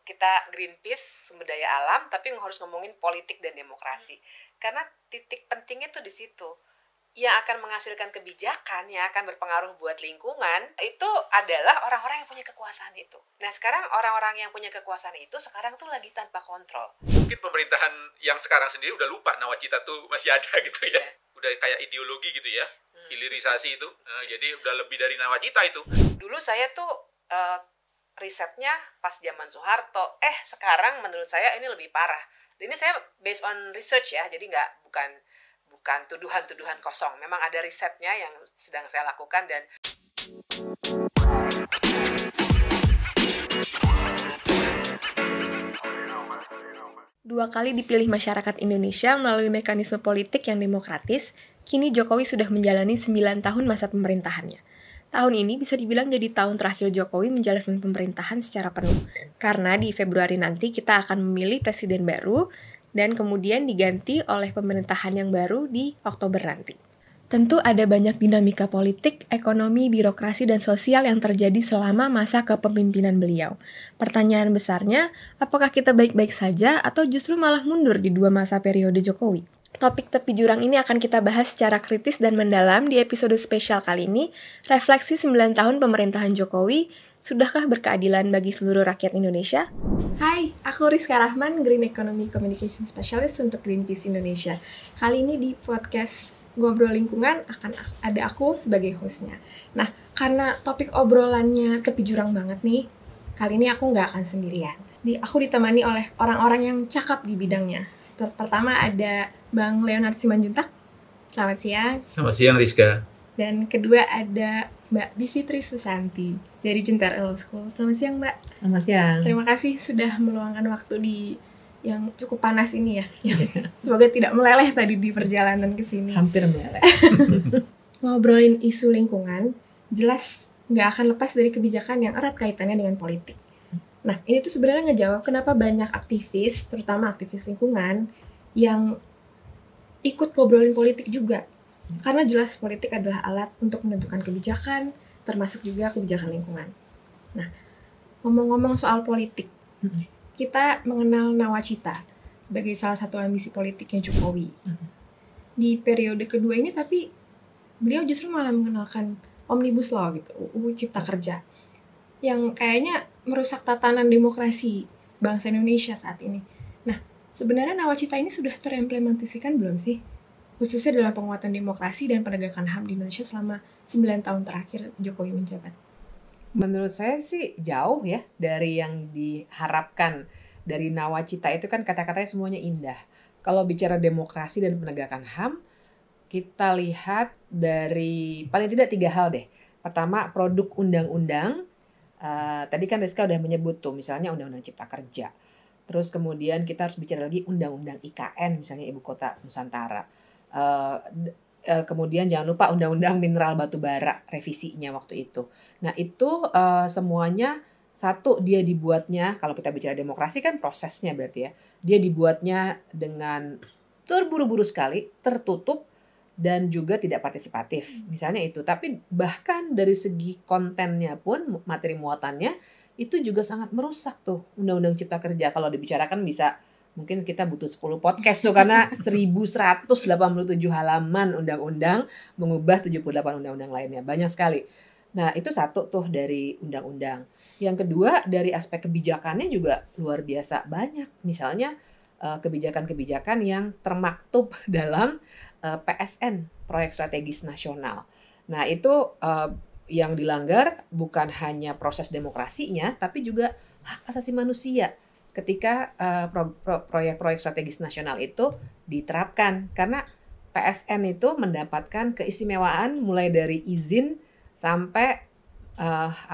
kita Greenpeace sumber daya alam, tapi harus ngomongin politik dan demokrasi. Karena titik pentingnya tuh di situ. Yang akan menghasilkan kebijakan, yang akan berpengaruh buat lingkungan, itu adalah orang-orang yang punya kekuasaan itu. Nah sekarang orang-orang yang punya kekuasaan itu sekarang tuh lagi tanpa kontrol. Mungkin pemerintahan yang sekarang sendiri udah lupa nawacita tuh masih ada gitu ya. Udah kayak ideologi gitu ya, hilirisasi itu. Jadi udah lebih dari nawacita itu. Dulu saya tuh risetnya pas zaman Soeharto, sekarang menurut saya ini lebih parah. Ini saya based on research ya, jadi bukan tuduhan-tuduhan kosong. Memang ada risetnya yang sedang saya lakukan dan Dua kali dipilih masyarakat Indonesia melalui mekanisme politik yang demokratis, kini Jokowi sudah menjalani 9 tahun masa pemerintahannya. Tahun ini bisa dibilang jadi tahun terakhir Jokowi menjalankan pemerintahan secara penuh. Karena di Februari nanti kita akan memilih presiden baru, dan kemudian diganti oleh pemerintahan yang baru di Oktober nanti. Tentu ada banyak dinamika politik, ekonomi, birokrasi, dan sosial yang terjadi selama masa kepemimpinan beliau. Pertanyaan besarnya, apakah kita baik-baik saja atau justru malah mundur di 2 masa periode Jokowi? Topik tepi jurang ini akan kita bahas secara kritis dan mendalam di episode spesial kali ini, refleksi 9 tahun pemerintahan Jokowi, sudahkah berkeadilan bagi seluruh rakyat Indonesia? Hai, aku Rizka Rahman, Green Economy Communication Specialist untuk Greenpeace Indonesia. Kali ini di podcast Ngobrol Lingkungan akan ada aku sebagai hostnya. Nah, karena topik obrolannya tepi jurang banget nih, kali ini aku nggak akan sendirian. Aku ditemani oleh orang-orang yang cakap di bidangnya. Pertama ada Bang Leonard Simanjuntak. Selamat siang. Selamat siang Rizka. Dan kedua ada Mbak Bivitri Susanti dari Junter Law School. Selamat siang Mbak. Selamat siang. Terima kasih sudah meluangkan waktu di yang cukup panas ini ya. Semoga tidak meleleh tadi di perjalanan ke sini. Hampir meleleh. Ngobrolin isu lingkungan, jelas nggak akan lepas dari kebijakan yang erat kaitannya dengan politik. Nah, ini tuh sebenarnya ngejawab kenapa banyak aktivis, terutama aktivis lingkungan, yang ikut ngobrolin politik juga. Karena jelas politik adalah alat untuk menentukan kebijakan, termasuk juga kebijakan lingkungan. Nah, ngomong-ngomong soal politik, kita mengenal nawacita sebagai salah satu ambisi politiknya Jokowi. Di periode kedua ini tapi beliau justru malah mengenalkan Omnibus Law gitu, UU Cipta Kerja, yang kayaknya merusak tatanan demokrasi bangsa Indonesia saat ini. Nah, sebenarnya nawacita ini sudah terimplementasikan belum sih? Khususnya dalam penguatan demokrasi dan penegakan HAM di Indonesia selama 9 tahun terakhir Jokowi menjabat. Menurut saya sih jauh ya dari yang diharapkan dari nawacita itu kan kata-katanya semuanya indah. Kalau bicara demokrasi dan penegakan HAM, kita lihat dari paling tidak 3 hal deh. Pertama, produk undang-undang. Tadi kan Rizka udah menyebut tuh, misalnya Undang-Undang Cipta Kerja. Terus kemudian kita harus bicara lagi Undang-Undang IKN, misalnya Ibu Kota Nusantara. Kemudian jangan lupa Undang-Undang Mineral Batubara revisinya waktu itu. Nah itu semuanya satu, dia dibuatnya, kalau kita bicara demokrasi kan prosesnya berarti ya, dia dibuatnya dengan terburu-buru sekali, tertutup dan juga tidak partisipatif misalnya itu. Tapi bahkan dari segi kontennya pun, materi muatannya itu juga sangat merusak tuh Undang-Undang Cipta Kerja. Kalau dibicarakan bisa mungkin kita butuh 10 podcast tuh karena 1187 halaman undang-undang mengubah 78 undang-undang lainnya. Banyak sekali. Nah, itu satu tuh dari undang-undang. Yang kedua, dari aspek kebijakannya juga luar biasa banyak. Misalnya kebijakan-kebijakan yang termaktub dalam PSN, Proyek Strategis Nasional. Nah, itu yang dilanggar bukan hanya proses demokrasinya, tapi juga hak asasi manusia. Ketika proyek-proyek strategis nasional itu diterapkan, karena PSN itu mendapatkan keistimewaan mulai dari izin sampai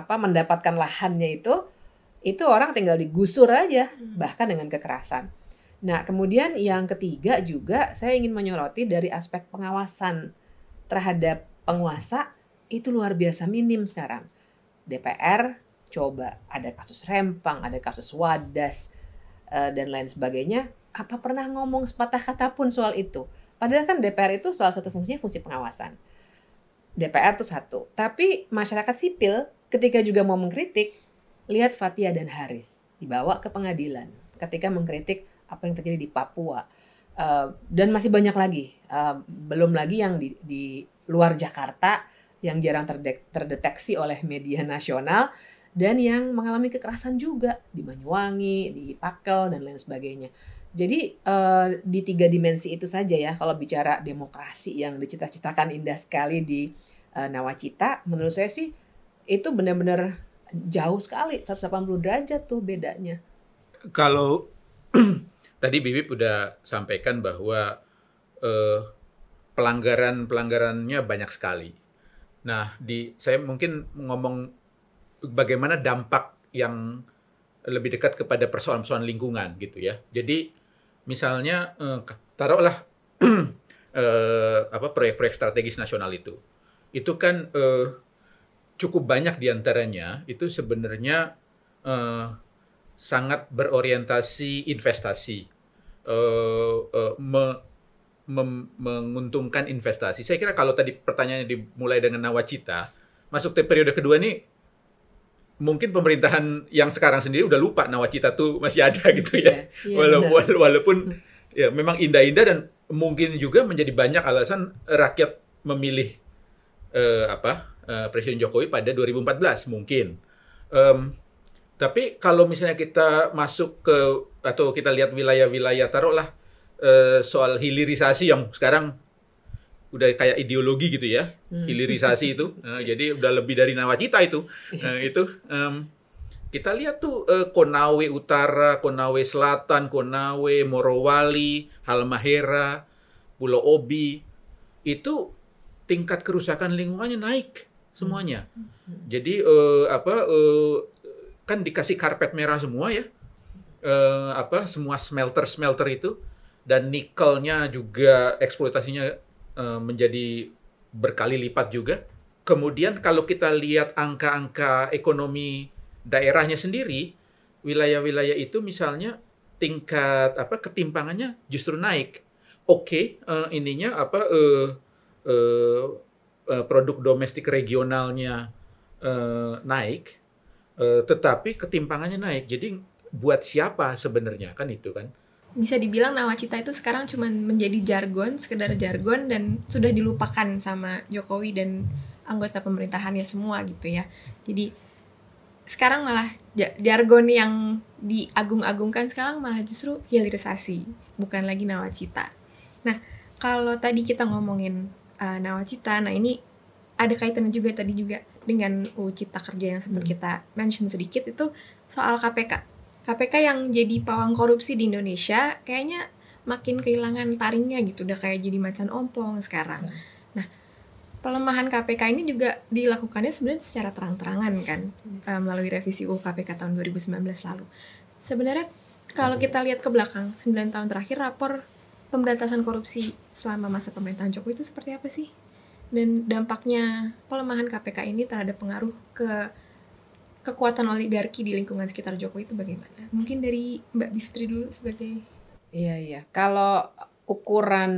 mendapatkan lahannya itu orang tinggal digusur aja, bahkan dengan kekerasan. Nah, kemudian yang ketiga juga saya ingin menyoroti dari aspek pengawasan terhadap penguasa itu luar biasa minim sekarang. DPR coba ada kasus Rempang, ada kasus Wadas, dan lain sebagainya. Apa pernah ngomong sepatah kata pun soal itu? Padahal kan DPR itu salah satu fungsinya fungsi pengawasan. DPR itu satu. Tapi masyarakat sipil ketika juga mau mengkritik, lihat Fathia dan Haris. dibawa ke pengadilan ketika mengkritik apa yang terjadi di Papua. Dan masih banyak lagi, belum lagi yang di luar Jakarta yang jarang terdeteksi oleh media nasional dan yang mengalami kekerasan juga di Banyuwangi, di Pakel dan lain sebagainya. Jadi di 3 dimensi itu saja ya kalau bicara demokrasi yang dicita-citakan indah sekali di Nawacita, menurut saya sih itu benar-benar jauh sekali, 180 derajat tuh bedanya. Kalau tadi Bibip udah sampaikan bahwa pelanggarannya banyak sekali. Nah, saya mungkin ngomong bagaimana dampak yang lebih dekat kepada persoalan-persoalan lingkungan gitu ya. Jadi misalnya taruhlah proyek-proyek strategis nasional itu kan cukup banyak diantaranya itu sebenarnya sangat berorientasi investasi, menguntungkan investasi. Saya kira kalau tadi pertanyaannya dimulai dengan Nawacita, masuk ke periode kedua ini mungkin pemerintahan yang sekarang sendiri udah lupa Nawacita tuh masih ada gitu ya. Walaupun ya memang indah-indah dan mungkin juga menjadi banyak alasan rakyat memilih Presiden Jokowi pada 2014 mungkin. Tapi kalau misalnya kita masuk ke atau kita lihat wilayah-wilayah taruhlah soal hilirisasi yang sekarang udah kayak ideologi gitu ya, hilirisasi itu. Jadi udah lebih dari Nawacita itu. Kita lihat tuh Konawe Utara, Konawe Selatan, Konawe, Morowali, Halmahera, Pulau Obi, itu tingkat kerusakan lingkungannya naik semuanya. Jadi kan dikasih karpet merah semua ya, semua smelter itu. Dan nikelnya juga eksploitasinya menjadi berkali lipat juga. Kemudian kalau kita lihat angka-angka ekonomi daerahnya sendiri, wilayah-wilayah itu misalnya tingkat ketimpangannya justru naik. Produk domestik regionalnya naik, tetapi ketimpangannya naik. Jadi buat siapa sebenarnya kan itu kan? Bisa dibilang Nawacita itu sekarang cuma menjadi jargon, sekedar jargon dan sudah dilupakan sama Jokowi dan anggota pemerintahannya semua gitu ya. Jadi sekarang malah jargon yang diagung-agungkan sekarang malah justru hilirisasi, bukan lagi Nawacita. Nah, kalau tadi kita ngomongin Nawacita, nah ini ada kaitannya juga tadi juga dengan UU Cipta Kerja yang sempat kita mention sedikit, itu soal KPK. KPK yang jadi pawang korupsi di Indonesia kayaknya makin kehilangan taringnya gitu, udah kayak jadi macan ompong sekarang. Nah, pelemahan KPK ini juga dilakukannya sebenarnya secara terang-terangan kan, melalui revisi UU KPK tahun 2019 lalu. Sebenarnya kalau kita lihat ke belakang 9 tahun terakhir, rapor pemberantasan korupsi selama masa pemerintahan Jokowi itu seperti apa sih? Dan dampaknya pelemahan KPK ini terhadap pengaruh ke kekuatan oligarki di lingkungan sekitar Jokowi itu bagaimana? Mungkin dari Mbak Bivitri dulu sebagai... Iya. Kalau ukuran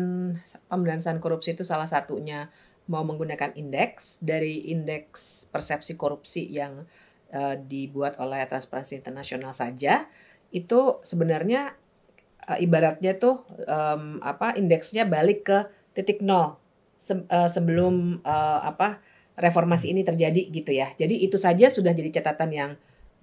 pemberantasan korupsi itu salah satunya mau menggunakan indeks, dari indeks persepsi korupsi yang dibuat oleh Transparansi Internasional saja, itu sebenarnya ibaratnya tuh indeksnya balik ke titik nol sebelum reformasi ini terjadi gitu ya. Jadi itu saja sudah jadi catatan yang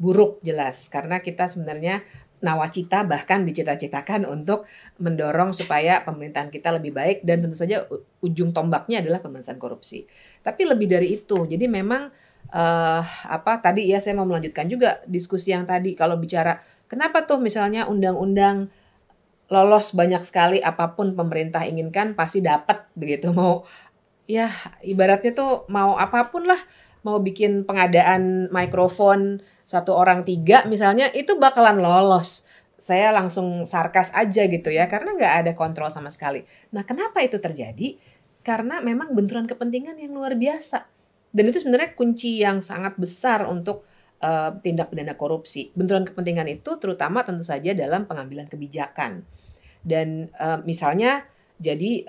buruk jelas, karena kita sebenarnya Nawacita bahkan dicita-citakan untuk mendorong supaya pemerintahan kita lebih baik, dan tentu saja ujung tombaknya adalah pemberantasan korupsi. Tapi lebih dari itu, jadi memang tadi ya saya mau melanjutkan juga diskusi yang tadi, kalau bicara kenapa tuh misalnya undang-undang lolos banyak sekali, apapun pemerintah inginkan pasti dapat begitu, mau ya ibaratnya tuh mau apapun lah, mau bikin pengadaan mikrofon 1 orang 3 misalnya, itu bakalan lolos. Saya langsung sarkas aja gitu ya, karena nggak ada kontrol sama sekali. Nah, kenapa itu terjadi? Karena memang benturan kepentingan yang luar biasa. Dan itu sebenarnya kunci yang sangat besar untuk tindak pidana korupsi. Benturan kepentingan itu terutama tentu saja dalam pengambilan kebijakan. Dan misalnya jadi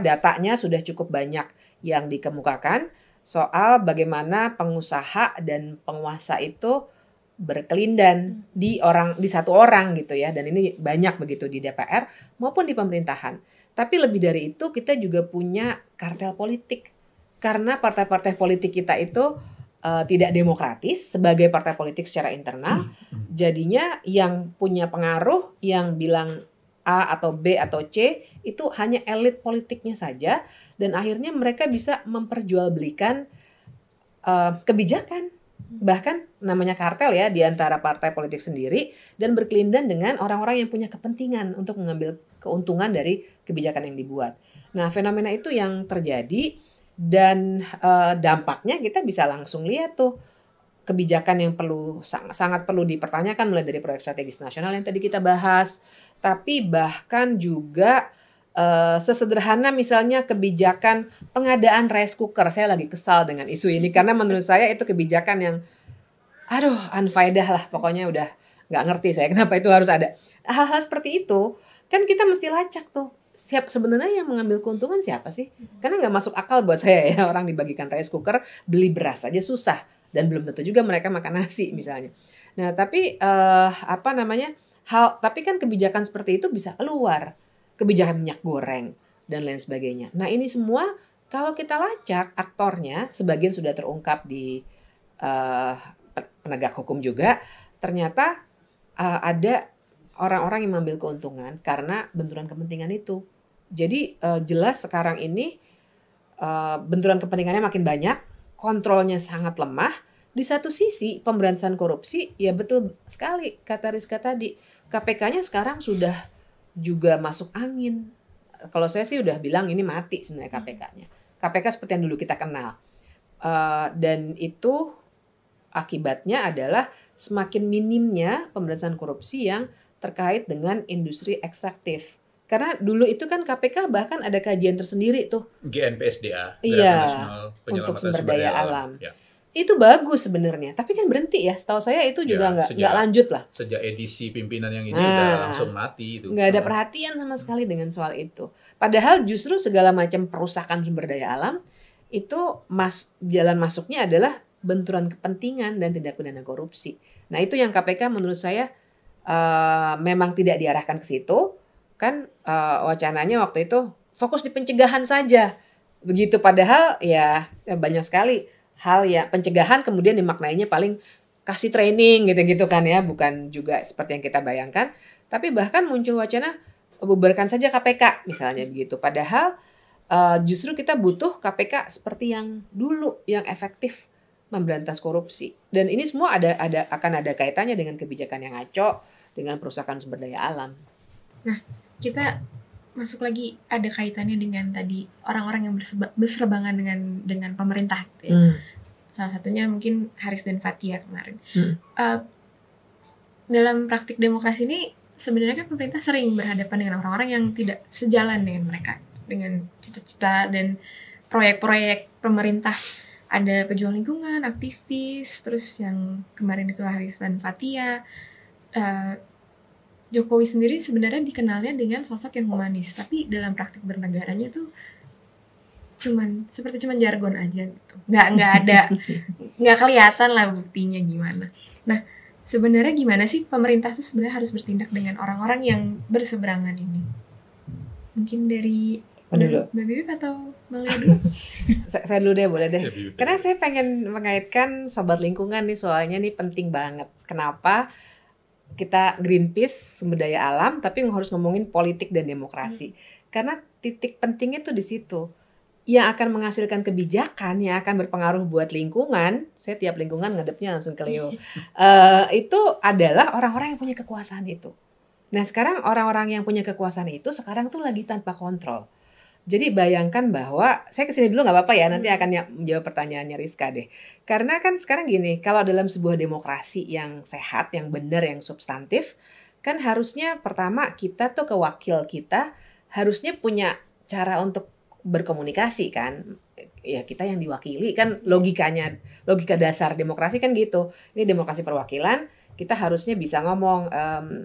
datanya sudah cukup banyak yang dikemukakan soal bagaimana pengusaha dan penguasa itu berkelindan di satu orang gitu ya, dan ini banyak begitu di DPR maupun di pemerintahan. Tapi lebih dari itu kita juga punya kartel politik karena partai-partai politik kita itu tidak demokratis sebagai partai politik secara internal. Jadinya yang punya pengaruh, yang bilang A atau B atau C itu hanya elit politiknya saja, dan akhirnya mereka bisa memperjualbelikan kebijakan, bahkan namanya kartel ya, di antara partai politik sendiri, dan berkelindan dengan orang-orang yang punya kepentingan untuk mengambil keuntungan dari kebijakan yang dibuat. Nah, fenomena itu yang terjadi, dan dampaknya kita bisa langsung lihat tuh kebijakan yang sangat perlu dipertanyakan, mulai dari proyek strategis nasional yang tadi kita bahas, tapi bahkan juga sesederhana misalnya kebijakan pengadaan rice cooker. Saya lagi kesal dengan isu ini karena menurut saya itu kebijakan yang unfaedah lah, pokoknya udah nggak ngerti saya kenapa itu harus ada. Hal-hal seperti itu kan kita mesti lacak tuh, sebenarnya yang mengambil keuntungan siapa sih? Karena nggak masuk akal buat saya ya, orang dibagikan rice cooker, beli beras aja susah, dan belum tentu juga mereka makan nasi misalnya. Nah, tapi tapi kan kebijakan seperti itu bisa keluar, kebijakan minyak goreng dan lain sebagainya. Nah, ini semua kalau kita lacak aktornya, sebagian sudah terungkap di penegak hukum juga, ternyata ada orang-orang yang mengambil keuntungan karena benturan kepentingan itu. Jadi jelas sekarang ini benturan kepentingannya makin banyak, kontrolnya sangat lemah. Di satu sisi pemberantasan korupsi, ya betul sekali kata Rizka tadi, KPK-nya sekarang sudah juga masuk angin. Kalau saya sih udah bilang ini mati sebenarnya KPK-nya. KPK seperti yang dulu kita kenal. Dan itu akibatnya adalah semakin minimnya pemberantasan korupsi yang terkait dengan industri ekstraktif. Karena dulu itu kan KPK bahkan ada kajian tersendiri tuh. GNPSDA, Iya, untuk sumber daya alam. Ya. Itu bagus sebenarnya, tapi kan berhenti ya. Setahu saya itu juga nggak lanjut lah. Sejak edisi pimpinan yang ini udah langsung mati itu. Nggak ada perhatian sama sekali dengan soal itu. Padahal justru segala macam perusakan sumber daya alam itu jalan masuknya adalah benturan kepentingan dan tindak pidana korupsi. Nah, itu yang KPK menurut saya memang tidak diarahkan ke situ. Kan wacananya waktu itu fokus di pencegahan saja. Begitu, padahal ya banyak sekali hal ya pencegahan kemudian dimaknainya paling kasih training gitu-gitu kan ya, bukan juga seperti yang kita bayangkan. Tapi bahkan muncul wacana bubarkan saja KPK misalnya begitu. Padahal justru kita butuh KPK seperti yang dulu, yang efektif memberantas korupsi. Dan ini semua akan ada kaitannya dengan kebijakan yang ngaco, dengan perusahaan sumber daya alam. Nah, kita masuk lagi ada kaitannya dengan tadi orang-orang yang berserbangan dengan pemerintah gitu ya. Salah satunya mungkin Haris dan Fathia kemarin. Dalam praktik demokrasi ini sebenarnya kan pemerintah sering berhadapan dengan orang-orang yang tidak sejalan dengan mereka, dengan cita-cita dan proyek-proyek pemerintah. Ada pejuang lingkungan, aktivis, terus yang kemarin itu Haris dan Fathia. Jokowi sendiri sebenarnya dikenalnya dengan sosok yang humanis, tapi dalam praktik bernegaranya tuh seperti jargon aja gitu. Nggak kelihatan lah buktinya gimana. Nah, sebenarnya gimana sih pemerintah tuh sebenarnya harus bertindak dengan orang-orang yang berseberangan ini? Mungkin dari Mbak Bibip atau Bang Leo dulu? Saya dulu deh, boleh deh. Karena saya pengen mengaitkan sobat lingkungan nih, soalnya nih penting banget. Kenapa kita Greenpeace sumber daya alam, tapi harus ngomongin politik dan demokrasi. Karena titik pentingnya tuh di situ. Yang akan menghasilkan kebijakan, yang akan berpengaruh buat lingkungan, saya tiap lingkungan ngadepnya langsung ke Leo, itu adalah orang-orang yang punya kekuasaan itu. Nah, sekarang orang-orang yang punya kekuasaan itu sekarang tuh lagi tanpa kontrol. Jadi bayangkan bahwa, saya kesini dulu nggak apa-apa ya, nanti akan menjawab pertanyaannya Rizka deh. Karena kan sekarang gini, kalau dalam sebuah demokrasi yang sehat, yang benar, yang substantif, kan harusnya pertama kita tuh ke wakil kita, harusnya punya cara untuk berkomunikasi kan. Ya kita yang diwakili kan, logika dasar demokrasi kan gitu. Ini demokrasi perwakilan, kita harusnya bisa ngomong,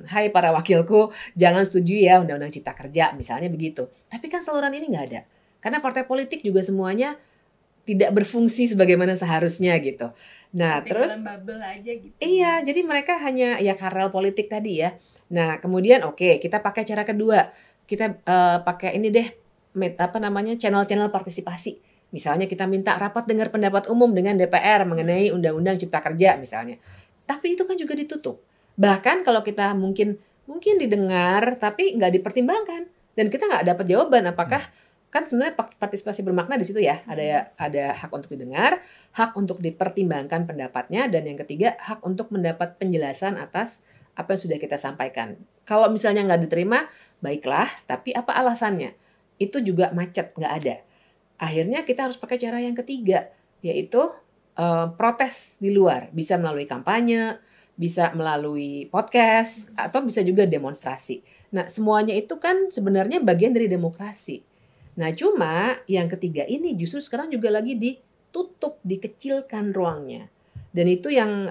hai para wakilku, jangan setuju ya Undang-Undang Cipta Kerja, misalnya begitu. Tapi kan saluran ini nggak ada. Karena partai politik juga semuanya tidak berfungsi sebagaimana seharusnya gitu. Nah, Seperti terus dalam bubble aja gitu. iya, jadi mereka hanya ya karel politik tadi ya. Nah, kemudian oke, kita pakai cara kedua. Kita pakai ini deh, channel-channel partisipasi. Misalnya kita minta rapat dengar pendapat umum dengan DPR mengenai Undang-Undang Cipta Kerja misalnya. Tapi itu kan juga ditutup. Bahkan kalau kita mungkin didengar tapi nggak dipertimbangkan dan kita nggak dapat jawaban apakah kan sebenarnya partisipasi bermakna di situ ya, ada hak untuk didengar, hak untuk dipertimbangkan pendapatnya, dan yang ketiga hak untuk mendapat penjelasan atas apa yang sudah kita sampaikan. Kalau misalnya nggak diterima, baiklah, tapi apa alasannya? Itu juga macet, nggak ada. Akhirnya kita harus pakai cara yang ketiga, yaitu protes di luar, bisa melalui kampanye, bisa melalui podcast, atau bisa juga demonstrasi. Nah, semuanya itu kan sebenarnya bagian dari demokrasi. Nah, cuma yang ketiga ini justru sekarang juga lagi ditutup, dikecilkan ruangnya. Dan itu yang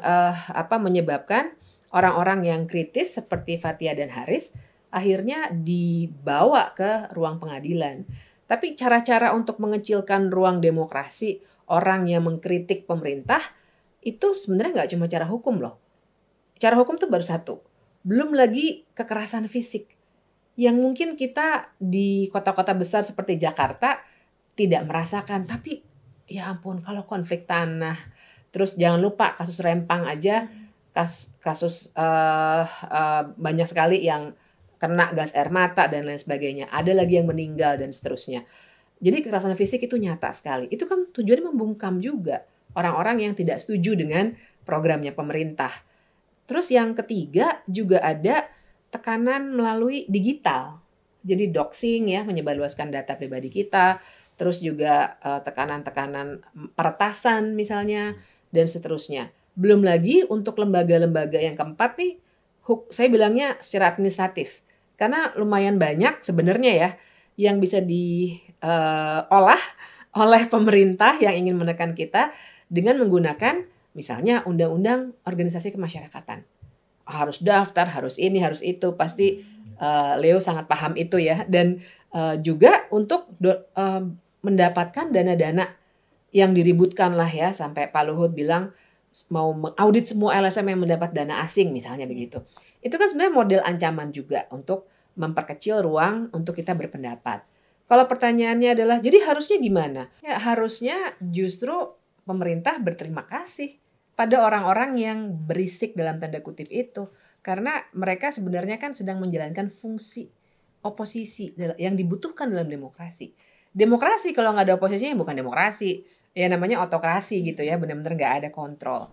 menyebabkan orang-orang yang kritis seperti Fathia dan Haris akhirnya dibawa ke ruang pengadilan. Tapi cara-cara untuk mengecilkan ruang demokrasi, orang yang mengkritik pemerintah, itu sebenarnya nggak cuma cara hukum loh. Cara hukum tuh baru satu. Belum lagi kekerasan fisik. Yang mungkin kita di kota-kota besar seperti Jakarta tidak merasakan. Tapi ya ampun, kalau konflik tanah, terus jangan lupa kasus Rempang aja, kasus banyak sekali yang kena gas air mata dan lain sebagainya. Ada lagi yang meninggal dan seterusnya. Jadi kekerasan fisik itu nyata sekali. Itu kan tujuannya membungkam juga orang-orang yang tidak setuju dengan programnya pemerintah. Terus yang ketiga juga ada tekanan melalui digital. Jadi doxing ya, menyebarluaskan data pribadi kita. Terus juga tekanan-tekanan peretasan misalnya dan seterusnya. Belum lagi untuk lembaga-lembaga yang keempat nih, saya bilangnya secara administratif. Karena lumayan banyak sebenarnya ya yang bisa diolah oleh pemerintah yang ingin menekan kita dengan menggunakan misalnya undang-undang organisasi kemasyarakatan. Harus daftar, harus ini, harus itu. Pasti Leo sangat paham itu ya. Dan juga untuk mendapatkan dana-dana yang diributkan lah ya. Sampai Pak Luhut bilang mau mengaudit semua LSM yang mendapat dana asing misalnya begitu. Itu kan sebenarnya model ancaman juga untuk memperkecil ruang untuk kita berpendapat. Kalau pertanyaannya adalah, jadi harusnya gimana? Ya harusnya justru pemerintah berterima kasih pada orang-orang yang berisik dalam tanda kutip itu. Karena mereka sebenarnya kan sedang menjalankan fungsi oposisi yang dibutuhkan dalam demokrasi. Demokrasi kalau nggak ada oposisinya bukan demokrasi. Ya namanya autokrasi gitu ya, benar-benar nggak ada kontrol.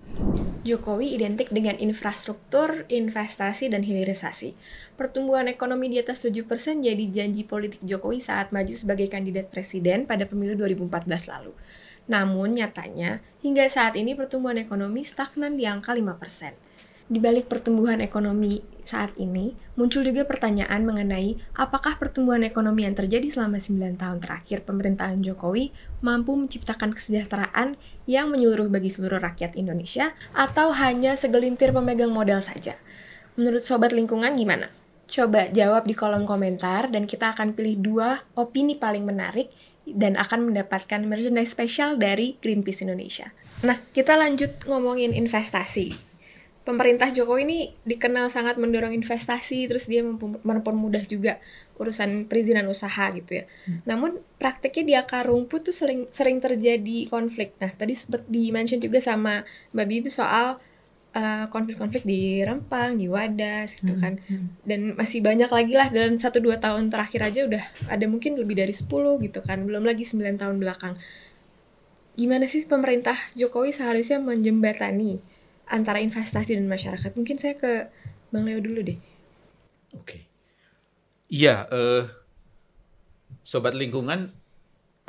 Jokowi identik dengan infrastruktur, investasi, dan hilirisasi. Pertumbuhan ekonomi di atas 7% jadi janji politik Jokowi saat maju sebagai kandidat presiden pada pemilu 2014 lalu. Namun nyatanya, hingga saat ini pertumbuhan ekonomi stagnan di angka 5%. Di balik pertumbuhan ekonomi saat ini, muncul juga pertanyaan mengenai apakah pertumbuhan ekonomi yang terjadi selama 9 tahun terakhir pemerintahan Jokowi mampu menciptakan kesejahteraan yang menyeluruh bagi seluruh rakyat Indonesia atau hanya segelintir pemegang modal saja. Menurut Sobat Lingkungan gimana? Coba jawab di kolom komentar dan kita akan pilih 2 opini paling menarik dan akan mendapatkan merchandise spesial dari Greenpeace Indonesia. Nah, kita lanjut ngomongin investasi. Pemerintah Jokowi ini dikenal sangat mendorong investasi, terus dia mempermudah juga urusan perizinan usaha gitu ya. Namun praktiknya di akar rumput tuh sering terjadi konflik. Nah, tadi sempat di-mention juga sama Mbak Bibi soal konflik-konflik di Rempang, di Wadas gitu kan. Dan masih banyak lagi lah dalam 1-2 tahun terakhir aja udah ada mungkin lebih dari 10 gitu kan. Belum lagi 9 tahun belakang. Gimana sih pemerintah Jokowi seharusnya menjembatani antara investasi dan masyarakat? Mungkin saya ke Bang Leo dulu deh. Oke. Iya, Sobat Lingkungan,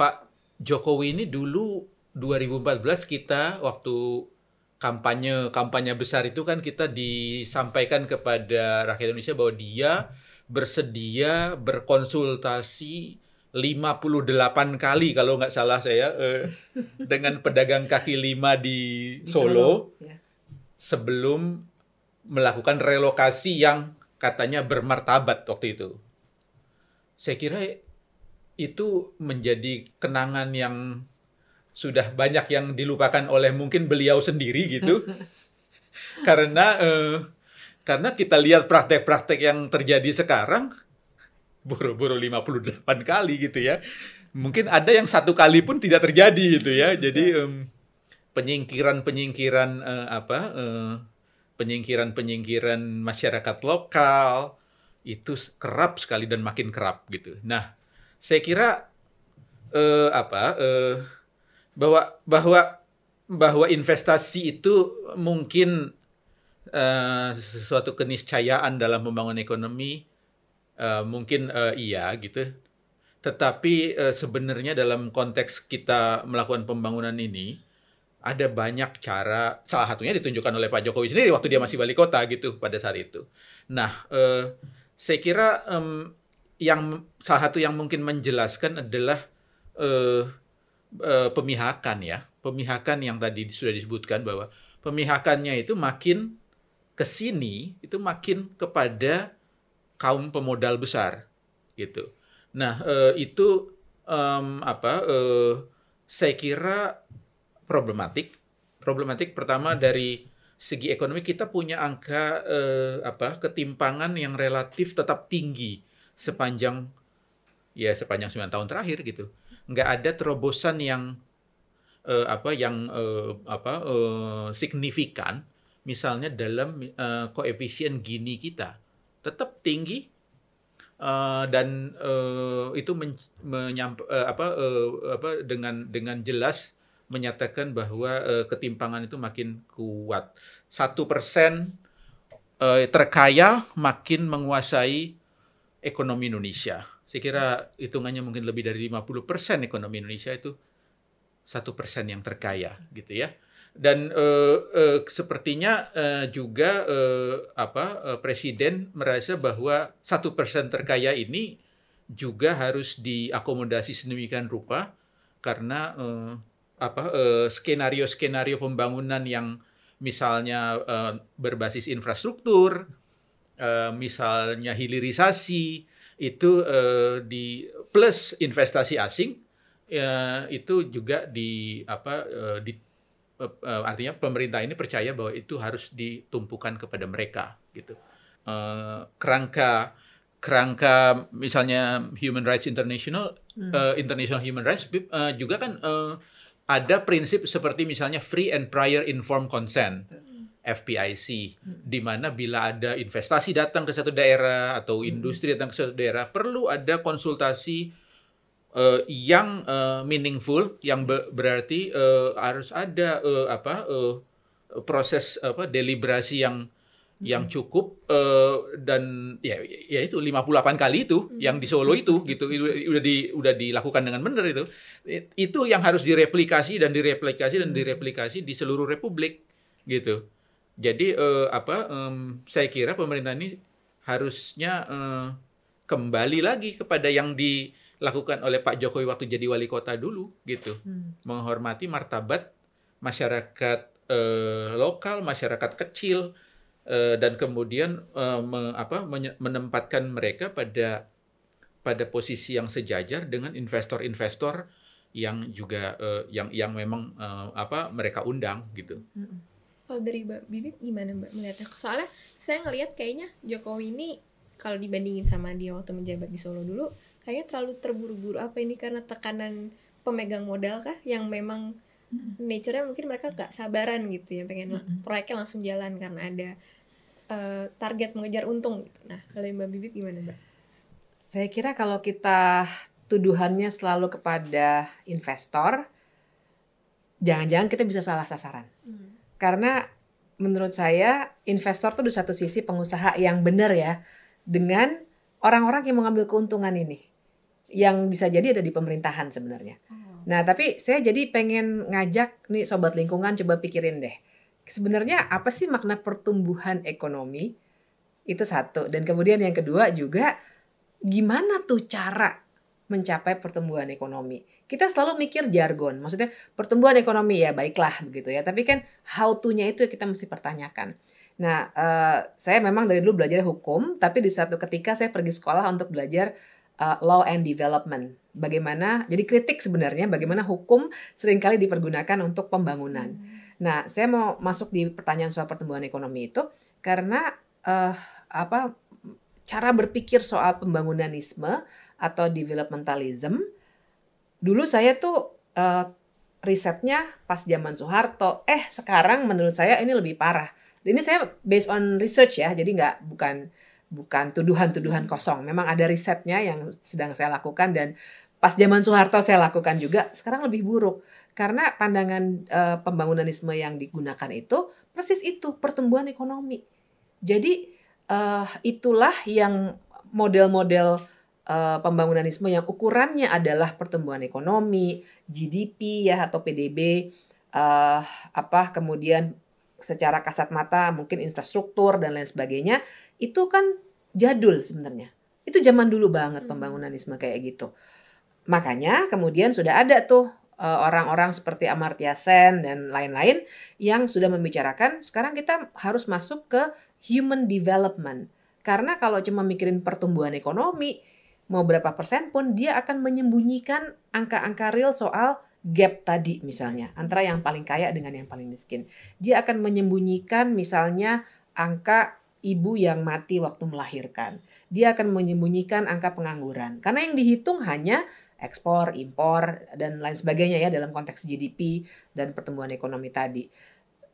Pak Jokowi ini dulu 2014 kita waktu kampanye besar itu kan kita disampaikan kepada rakyat Indonesia bahwa dia bersedia berkonsultasi 58 kali kalau nggak salah saya dengan pedagang kaki lima di Solo. Ya. Sebelum melakukan relokasi yang katanya bermartabat waktu itu. Saya kira itu menjadi kenangan yang sudah banyak yang dilupakan oleh mungkin beliau sendiri gitu. Karena kita lihat praktek-praktek yang terjadi sekarang, boro-boro 58 kali gitu ya. Mungkin ada yang 1 kali pun tidak terjadi gitu ya. Jadi penyingkiran masyarakat lokal itu kerap sekali dan makin kerap gitu. Nah, saya kira bahwa investasi itu mungkin sesuatu keniscayaan dalam membangun ekonomi, mungkin iya gitu. Tetapi sebenarnya dalam konteks kita melakukan pembangunan ini, ada banyak cara, salah satunya ditunjukkan oleh Pak Jokowi sendiri waktu dia masih wali kota gitu pada saat itu. Nah, saya kira salah satu yang mungkin menjelaskan adalah pemihakan ya. Pemihakan yang tadi sudah disebutkan bahwa pemihakannya itu makin ke sini, itu makin kepada kaum pemodal besar gitu. Nah, itu saya kira problematik pertama dari segi ekonomi. Kita punya angka ketimpangan yang relatif tetap tinggi sepanjang 9 tahun terakhir gitu. Nggak ada terobosan yang signifikan, misalnya dalam koefisien Gini kita tetap tinggi, dan itu dengan jelas menyatakan bahwa ketimpangan itu makin kuat. 1% terkaya makin menguasai ekonomi Indonesia. Saya kira hitungannya mungkin lebih dari 50% ekonomi Indonesia itu 1% yang terkaya gitu ya. Dan sepertinya juga Presiden merasa bahwa 1% terkaya ini juga harus diakomodasi sedemikian rupa karena skenario-skenario pembangunan yang misalnya berbasis infrastruktur, misalnya hilirisasi itu di plus investasi asing, itu juga artinya pemerintah ini percaya bahwa itu harus ditumpukan kepada mereka gitu. Kerangka misalnya Human Rights International, International Human Rights juga kan ada prinsip seperti misalnya Free and Prior Informed Consent, FPIC, di mana bila ada investasi datang ke satu daerah atau industri datang ke satu daerah, perlu ada konsultasi yang meaningful, yang berarti harus ada proses deliberasi yang cukup, dan ya itu 58 kali itu yang di Solo itu gitu udah dilakukan dengan benar itu yang harus direplikasi di seluruh republik gitu. Jadi saya kira pemerintah ini harusnya kembali lagi kepada yang dilakukan oleh Pak Jokowi waktu jadi wali kota dulu gitu. Menghormati martabat masyarakat lokal, masyarakat kecil, dan kemudian menempatkan mereka pada posisi yang sejajar dengan investor-investor yang juga yang memang mereka undang gitu. Kalau dari Mbak Bibip gimana Mbak melihatnya? Soalnya saya ngelihat kayaknya Jokowi ini kalau dibandingin sama dia waktu menjabat di Solo dulu, kayaknya terlalu terburu-buru. Apa ini karena tekanan pemegang modal kah? Yang memang nature-nya mungkin mereka gak sabaran gitu ya, pengen proyeknya langsung jalan karena ada target mengejar untung gitu. Nah, kalau Mbak Bibip gimana Mbak? Saya kira kalau kita tuduhannya selalu kepada investor, jangan-jangan kita bisa salah sasaran. Karena menurut saya investor tuh di satu sisi pengusaha yang benar ya, dengan orang-orang yang mengambil keuntungan ini, yang bisa jadi ada di pemerintahan sebenarnya. Nah, tapi saya jadi pengen ngajak nih sobat lingkungan, coba pikirin deh. Sebenarnya apa sih makna pertumbuhan ekonomi? Itu satu. Dan kemudian yang kedua juga, gimana tuh cara mencapai pertumbuhan ekonomi? Kita selalu mikir jargon, maksudnya pertumbuhan ekonomi ya baiklah begitu ya. Tapi kan how to-nya itu kita mesti pertanyakan. Nah, saya memang dari dulu belajar hukum, tapi di satu ketika saya pergi sekolah untuk belajar law and development. Bagaimana, jadi kritik sebenarnya bagaimana hukum seringkali dipergunakan untuk pembangunan. Nah, saya mau masuk di pertanyaan soal pertumbuhan ekonomi itu karena cara berpikir soal pembangunanisme atau developmentalism. Dulu saya tuh risetnya pas zaman Soeharto. Sekarang menurut saya ini lebih parah. Ini saya based on research ya, jadi bukan tuduhan-tuduhan kosong. Memang ada risetnya yang sedang saya lakukan dan pas zaman Soeharto saya lakukan juga. Sekarang lebih buruk karena pandangan pembangunanisme yang digunakan itu persis itu, pertumbuhan ekonomi. Jadi itulah yang model-model pembangunanisme yang ukurannya adalah pertumbuhan ekonomi, GDP ya atau PDB, kemudian secara kasat mata mungkin infrastruktur dan lain sebagainya, itu kan jadul sebenarnya. Itu zaman dulu banget pembangunanisme kayak gitu. Makanya kemudian sudah ada tuh orang-orang seperti Amartya Sen dan lain-lain yang sudah membicarakan sekarang kita harus masuk ke human development. Karena kalau cuma mikirin pertumbuhan ekonomi, mau berapa persen pun dia akan menyembunyikan angka-angka real soal gap tadi misalnya, antara yang paling kaya dengan yang paling miskin. Dia akan menyembunyikan misalnya angka ibu yang mati waktu melahirkan. Dia akan menyembunyikan angka pengangguran. Karena yang dihitung hanya ekspor, impor, dan lain sebagainya ya dalam konteks GDP dan pertumbuhan ekonomi tadi.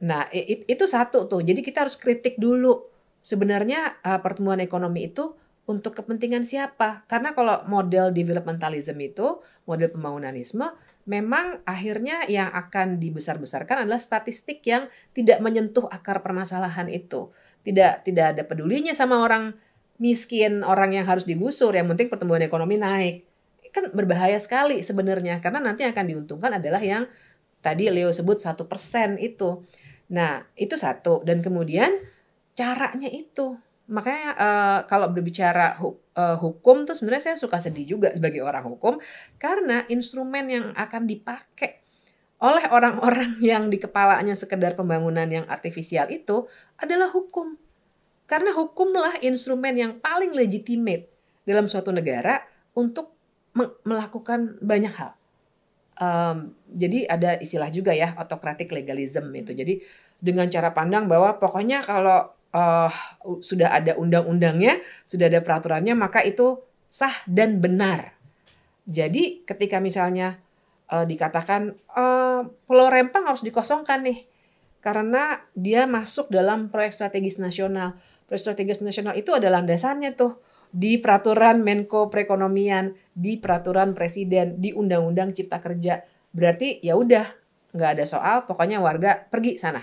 Nah, itu satu tuh. Jadi kita harus kritik dulu. Sebenarnya pertumbuhan ekonomi itu untuk kepentingan siapa? Karena kalau model developmentalism itu, model pembangunanisme, memang akhirnya yang akan dibesar-besarkan adalah statistik yang tidak menyentuh akar permasalahan itu. Tidak ada pedulinya sama orang miskin, orang yang harus digusur, yang penting pertumbuhan ekonomi naik. Kan berbahaya sekali sebenarnya, karena nanti yang akan diuntungkan adalah yang tadi Leo sebut 1% itu. Nah, itu satu. Dan kemudian caranya itu. Makanya kalau berbicara hukum tuh sebenarnya saya suka sedih juga sebagai orang hukum karena instrumen yang akan dipakai oleh orang-orang yang di kepalanya sekedar pembangunan yang artifisial itu adalah hukum. Karena hukumlah instrumen yang paling legitimate dalam suatu negara untuk melakukan banyak hal. Jadi ada istilah juga ya, autocratic legalism itu. Jadi dengan cara pandang bahwa pokoknya kalau sudah ada undang-undangnya, sudah ada peraturannya, maka itu sah dan benar. Jadi ketika misalnya dikatakan Pulau Rempang harus dikosongkan nih, karena dia masuk dalam proyek strategis nasional. Proyek strategis nasional itu ada landasannya tuh di peraturan Menko Perekonomian, di peraturan Presiden, di Undang-Undang Cipta Kerja. Berarti ya udah nggak ada soal, pokoknya warga pergi sana.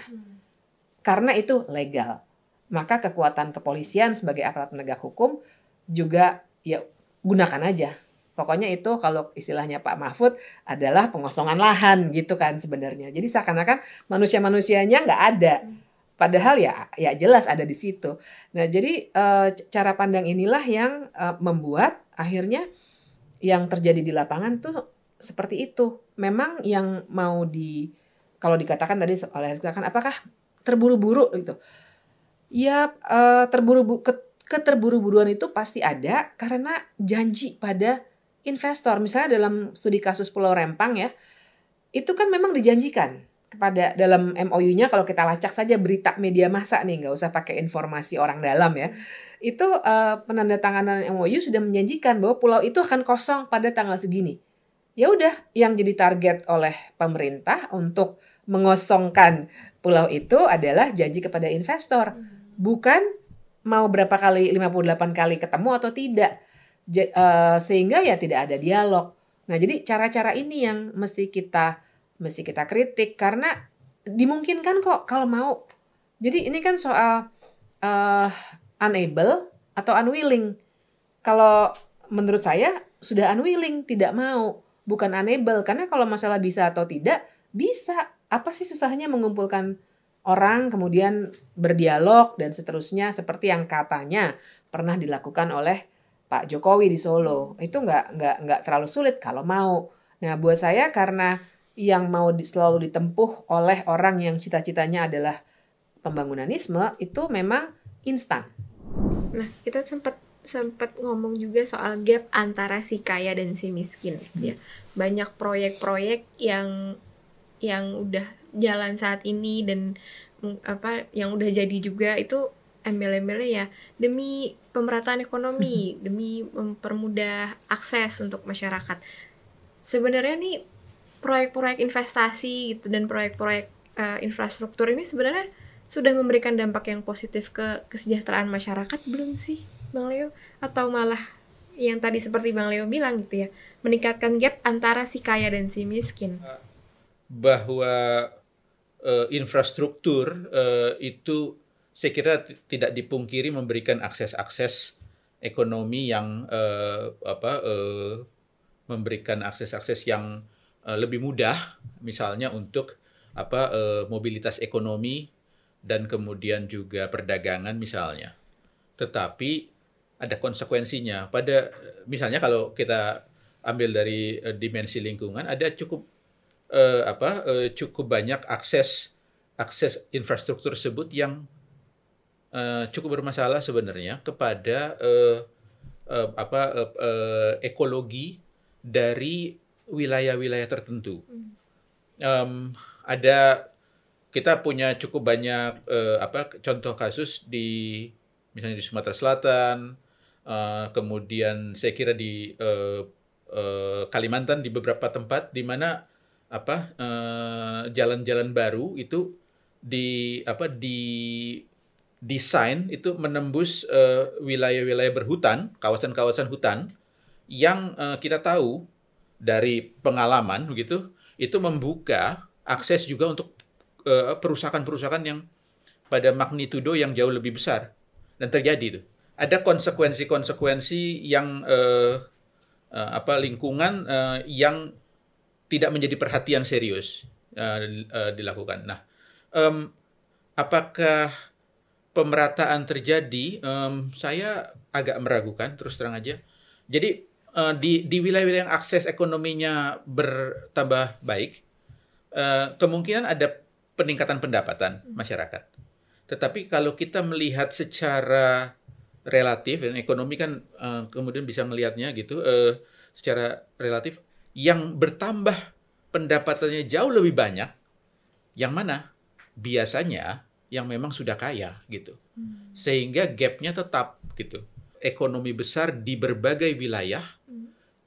Karena itu legal. Maka kekuatan kepolisian sebagai aparat penegak hukum juga ya gunakan aja. Pokoknya itu kalau istilahnya Pak Mahfud adalah pengosongan lahan gitu kan sebenarnya. Jadi seakan-akan manusia-manusianya nggak ada. Padahal ya jelas ada di situ. Nah jadi cara pandang inilah yang membuat akhirnya yang terjadi di lapangan tuh seperti itu. Memang yang mau kalau dikatakan tadi oleh apakah terburu-buru gitu. Ya keterburu-buruan itu pasti ada karena janji pada investor. Misalnya dalam studi kasus Pulau Rempang ya, itu kan memang dijanjikan kepada dalam MOU-nya, kalau kita lacak saja berita media massa nih, nggak usah pakai informasi orang dalam ya. Itu penandatanganan MOU sudah menjanjikan bahwa pulau itu akan kosong pada tanggal segini. Ya udah, yang jadi target oleh pemerintah untuk mengosongkan pulau itu adalah janji kepada investor. Bukan mau berapa kali, 58 kali ketemu atau tidak. Sehingga ya tidak ada dialog. Nah, jadi cara-cara ini yang mesti kita kritik karena dimungkinkan kok kalau mau. Jadi ini kan soal unable atau unwilling. Kalau menurut saya sudah unwilling, tidak mau, bukan unable. Karena kalau masalah bisa atau tidak, bisa. Apa sih susahnya mengumpulkan orang kemudian berdialog dan seterusnya seperti yang katanya pernah dilakukan oleh Pak Jokowi di Solo. Itu nggak terlalu sulit kalau mau. Nah, buat saya karena yang mau selalu ditempuh oleh orang yang cita-citanya adalah pembangunanisme itu memang instan. Nah, kita sempat sempat ngomong juga soal gap antara si kaya dan si miskin ya. Banyak proyek-proyek yang udah jalan saat ini dan yang udah jadi juga itu embel-embelnya ya demi pemerataan ekonomi, demi mempermudah akses untuk masyarakat. Sebenarnya nih proyek-proyek investasi gitu dan proyek-proyek infrastruktur ini sebenarnya sudah memberikan dampak yang positif ke kesejahteraan masyarakat belum sih, Bang Leo? Atau malah yang tadi seperti Bang Leo bilang gitu ya, meningkatkan gap antara si kaya dan si miskin. Bahwa infrastruktur itu saya kira tidak dipungkiri memberikan akses-akses ekonomi yang memberikan akses-akses yang lebih mudah, misalnya untuk mobilitas ekonomi dan kemudian juga perdagangan misalnya. Tetapi ada konsekuensinya. Misalnya kalau kita ambil dari dimensi lingkungan, ada cukup banyak akses infrastruktur tersebut yang cukup bermasalah sebenarnya kepada ekologi dari wilayah-wilayah tertentu. Kita punya cukup banyak contoh kasus misalnya di Sumatera Selatan, kemudian saya kira di Kalimantan, di beberapa tempat di mana jalan-jalan baru itu desain itu menembus wilayah-wilayah berhutan, kawasan-kawasan hutan yang kita tahu dari pengalaman begitu, itu membuka akses juga untuk perusakan-perusakan yang pada magnitudo yang jauh lebih besar. Dan terjadi itu. Ada konsekuensi-konsekuensi yang lingkungan yang tidak menjadi perhatian serius dilakukan. Nah, apakah pemerataan terjadi? Saya agak meragukan, terus terang aja. Jadi di wilayah-wilayah yang akses ekonominya bertambah baik, kemungkinan ada peningkatan pendapatan masyarakat. Tetapi kalau kita melihat secara relatif, dan ekonomi kan kemudian bisa melihatnya gitu, secara relatif, yang bertambah pendapatannya jauh lebih banyak, yang mana biasanya yang memang sudah kaya gitu. Sehingga gapnya tetap gitu. Ekonomi besar di berbagai wilayah,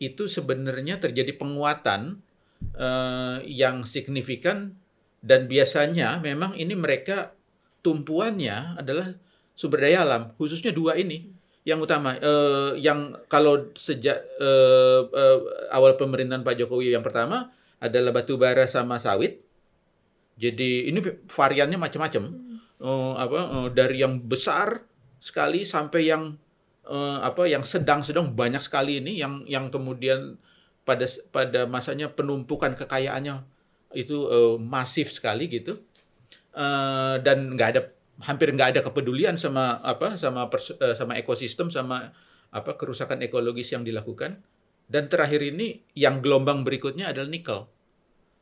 itu sebenarnya terjadi penguatan yang signifikan, dan biasanya memang ini mereka tumpuannya adalah sumber daya alam, khususnya dua ini yang utama. Yang kalau sejak awal pemerintahan Pak Jokowi yang pertama adalah batu bara sama sawit. Jadi ini variannya macam-macam, dari yang besar sekali sampai yang sedang-sedang banyak sekali ini, yang kemudian pada masanya penumpukan kekayaannya itu masif sekali gitu. Dan hampir nggak ada kepedulian sama ekosistem, sama kerusakan ekologis yang dilakukan. Dan terakhir ini yang gelombang berikutnya adalah nikel.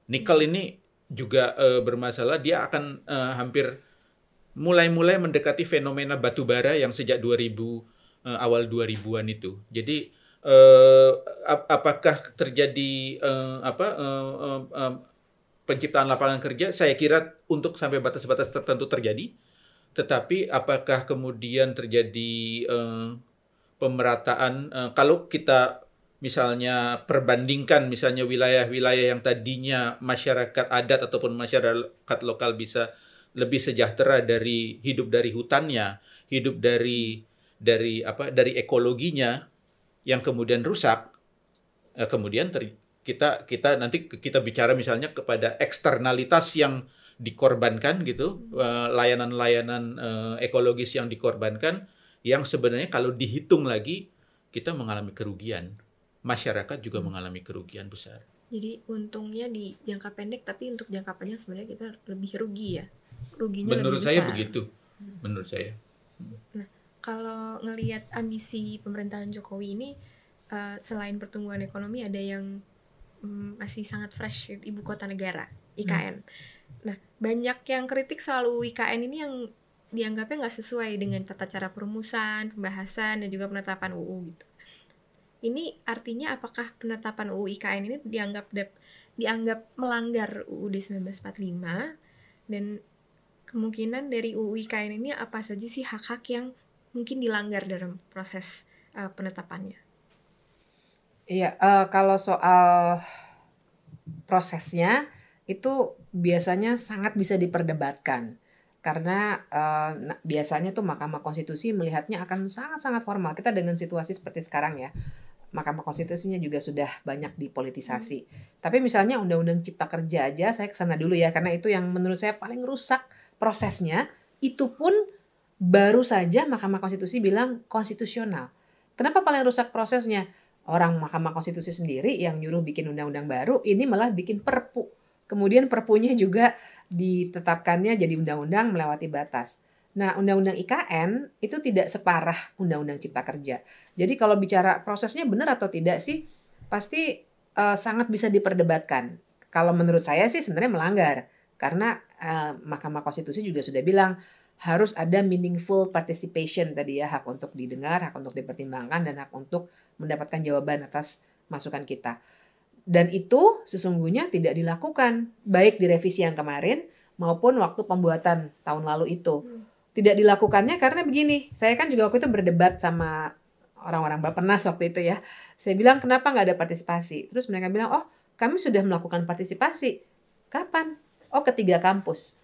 Nikel ini juga bermasalah. Dia akan hampir mulai mendekati fenomena batu bara yang sejak awal 2000-an itu. Jadi apakah terjadi penciptaan lapangan kerja? Saya kira untuk sampai batas-batas tertentu terjadi. Tetapi apakah kemudian terjadi pemerataan? Kalau kita misalnya perbandingkan misalnya wilayah-wilayah yang tadinya masyarakat adat ataupun masyarakat lokal bisa lebih sejahtera dari hidup dari hutannya, hidup dari ekologinya yang kemudian rusak, kemudian kita bicara misalnya kepada eksternalitas yang dikorbankan gitu, layanan-layanan ekologis yang dikorbankan, yang sebenarnya kalau dihitung lagi kita mengalami kerugian, masyarakat juga mengalami kerugian besar. Jadi untungnya di jangka pendek, tapi untuk jangka panjang sebenarnya kita lebih rugi ya, ruginya menurut lebih besar. Saya begitu, menurut saya. Nah, kalau ngelihat ambisi pemerintahan Jokowi ini, selain pertumbuhan ekonomi ada yang masih sangat fresh, ibu kota negara, IKN. Nah, banyak yang kritik selalu IKN ini yang dianggapnya nggak sesuai dengan tata cara perumusan, pembahasan, dan juga penetapan UU gitu. Ini artinya apakah penetapan UU IKN ini dianggap melanggar UUD 1945, dan kemungkinan dari UU IKN ini apa saja sih hak-hak yang mungkin dilanggar dalam proses penetapannya? Iya, kalau soal prosesnya itu biasanya sangat bisa diperdebatkan. Karena biasanya tuh Mahkamah Konstitusi melihatnya akan sangat-sangat formal. Kita dengan situasi seperti sekarang ya, Mahkamah Konstitusinya juga sudah banyak dipolitisasi. Tapi misalnya Undang-Undang Cipta Kerja aja, saya kesana dulu ya, karena itu yang menurut saya paling rusak prosesnya. Itu pun baru saja Mahkamah Konstitusi bilang konstitusional. Kenapa paling rusak prosesnya? Orang Mahkamah Konstitusi sendiri yang nyuruh bikin undang-undang baru, ini malah bikin perpu. Kemudian perpunya juga ditetapkannya jadi undang-undang melewati batas. Nah, Undang-Undang IKN itu tidak separah Undang-Undang Cipta Kerja. Jadi kalau bicara prosesnya benar atau tidak sih, pasti sangat bisa diperdebatkan. Kalau menurut saya sih sebenarnya melanggar. Karena Mahkamah Konstitusi juga sudah bilang harus ada meaningful participation tadi ya, hak untuk didengar, hak untuk dipertimbangkan, dan hak untuk mendapatkan jawaban atas masukan kita. Dan itu sesungguhnya tidak dilakukan, baik di revisi yang kemarin maupun waktu pembuatan tahun lalu itu. Tidak dilakukannya karena begini, saya kan juga waktu itu berdebat sama orang-orang Bappenas waktu itu ya. Saya bilang kenapa nggak ada partisipasi? Terus mereka bilang, oh kami sudah melakukan partisipasi. Kapan? Oh, ke 3 kampus.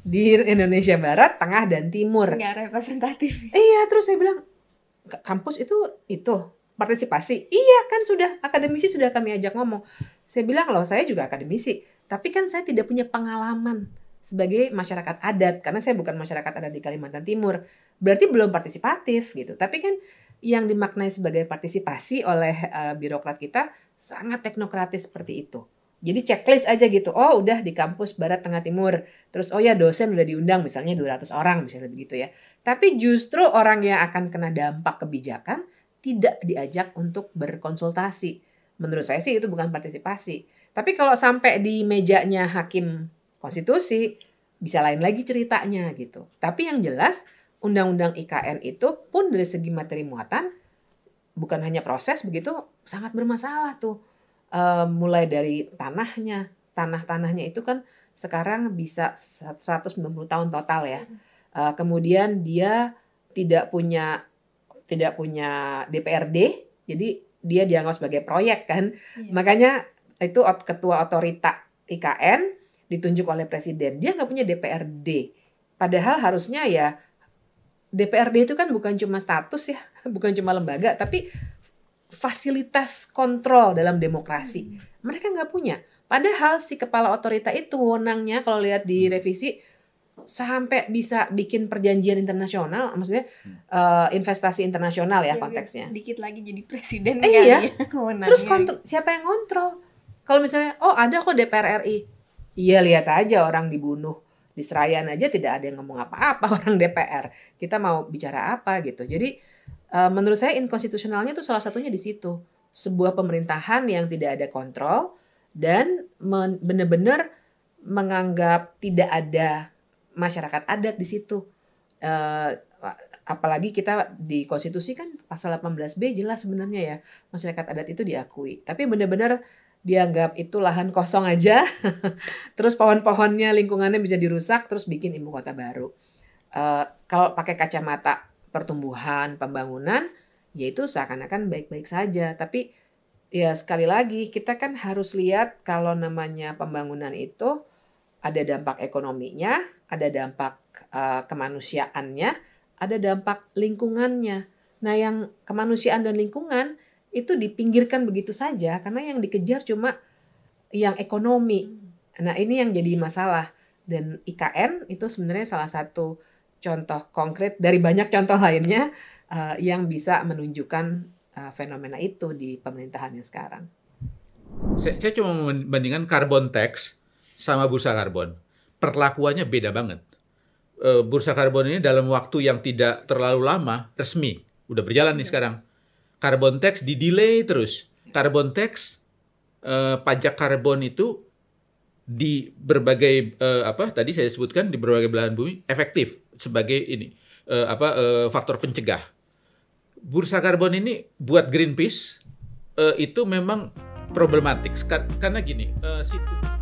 Di Indonesia Barat, Tengah, dan Timur. Nggak representatif. Iya, terus saya bilang, kampus itu partisipasi? Iya kan sudah, akademisi sudah kami ajak ngomong. Saya bilang loh, saya juga akademisi. Tapi kan saya tidak punya pengalaman sebagai masyarakat adat, karena saya bukan masyarakat adat di Kalimantan Timur, berarti belum partisipatif gitu. Tapi kan yang dimaknai sebagai partisipasi oleh birokrat kita sangat teknokratis seperti itu. Jadi checklist aja gitu, oh udah di kampus Barat Tengah Timur, terus oh ya dosen udah diundang misalnya 200 orang misalnya begitu ya. Tapi justru orang yang akan kena dampak kebijakan tidak diajak untuk berkonsultasi. Menurut saya sih itu bukan partisipasi. Tapi kalau sampai di mejanya hakim konstitusi, bisa lain lagi ceritanya gitu. Tapi yang jelas Undang-Undang IKN itu pun dari segi materi muatan, bukan hanya proses begitu, sangat bermasalah tuh. Mulai dari tanahnya itu kan sekarang bisa 190 tahun total ya. Kemudian dia tidak punya DPRD, jadi dia dianggap sebagai proyek kan. Makanya itu ketua otorita IKN ditunjuk oleh presiden. Dia nggak punya DPRD. Padahal harusnya ya DPRD itu kan bukan cuma status ya, bukan cuma lembaga, tapi fasilitas kontrol dalam demokrasi. Mereka nggak punya. Padahal si kepala otorita itu wewenangnya kalau lihat di revisi sampai bisa bikin perjanjian internasional, maksudnya investasi internasional ya konteksnya. Dikit lagi jadi presiden iya. Terus ya. Siapa yang kontrol? Kalau misalnya, oh ada kok DPR RI. Iya lihat aja orang dibunuh. Di Serayan aja tidak ada yang ngomong apa-apa orang DPR. Kita mau bicara apa gitu. Jadi menurut saya inkonstitusionalnya tuh salah satunya di situ. Sebuah pemerintahan yang tidak ada kontrol dan benar-benar menganggap tidak ada masyarakat adat di situ. Apalagi kita di konstitusi kan pasal 18B jelas sebenarnya ya masyarakat adat itu diakui. Tapi benar-benar dianggap itu lahan kosong aja, terus pohon-pohonnya lingkungannya bisa dirusak, terus bikin ibu kota baru. Kalau pakai kacamata pertumbuhan, pembangunan, ya itu seakan-akan baik-baik saja. Tapi ya sekali lagi kita kan harus lihat kalau namanya pembangunan itu ada dampak ekonominya, ada dampak kemanusiaannya, ada dampak lingkungannya. Nah yang kemanusiaan dan lingkungan itu dipinggirkan begitu saja karena yang dikejar cuma yang ekonomi. Nah ini yang jadi masalah. Dan IKN itu sebenarnya salah satu contoh konkret dari banyak contoh lainnya yang bisa menunjukkan fenomena itu di pemerintahan yang sekarang. Saya cuma membandingkan carbon tax sama bursa karbon. Perlakuannya beda banget. Bursa karbon ini dalam waktu yang tidak terlalu lama resmi. Udah berjalan nih sekarang. Carbon tax di-delay terus. Carbon tax, pajak karbon itu di berbagai tadi saya sebutkan di berbagai belahan bumi efektif sebagai ini faktor pencegah. Bursa karbon ini buat Greenpeace itu memang problematik karena gini, situ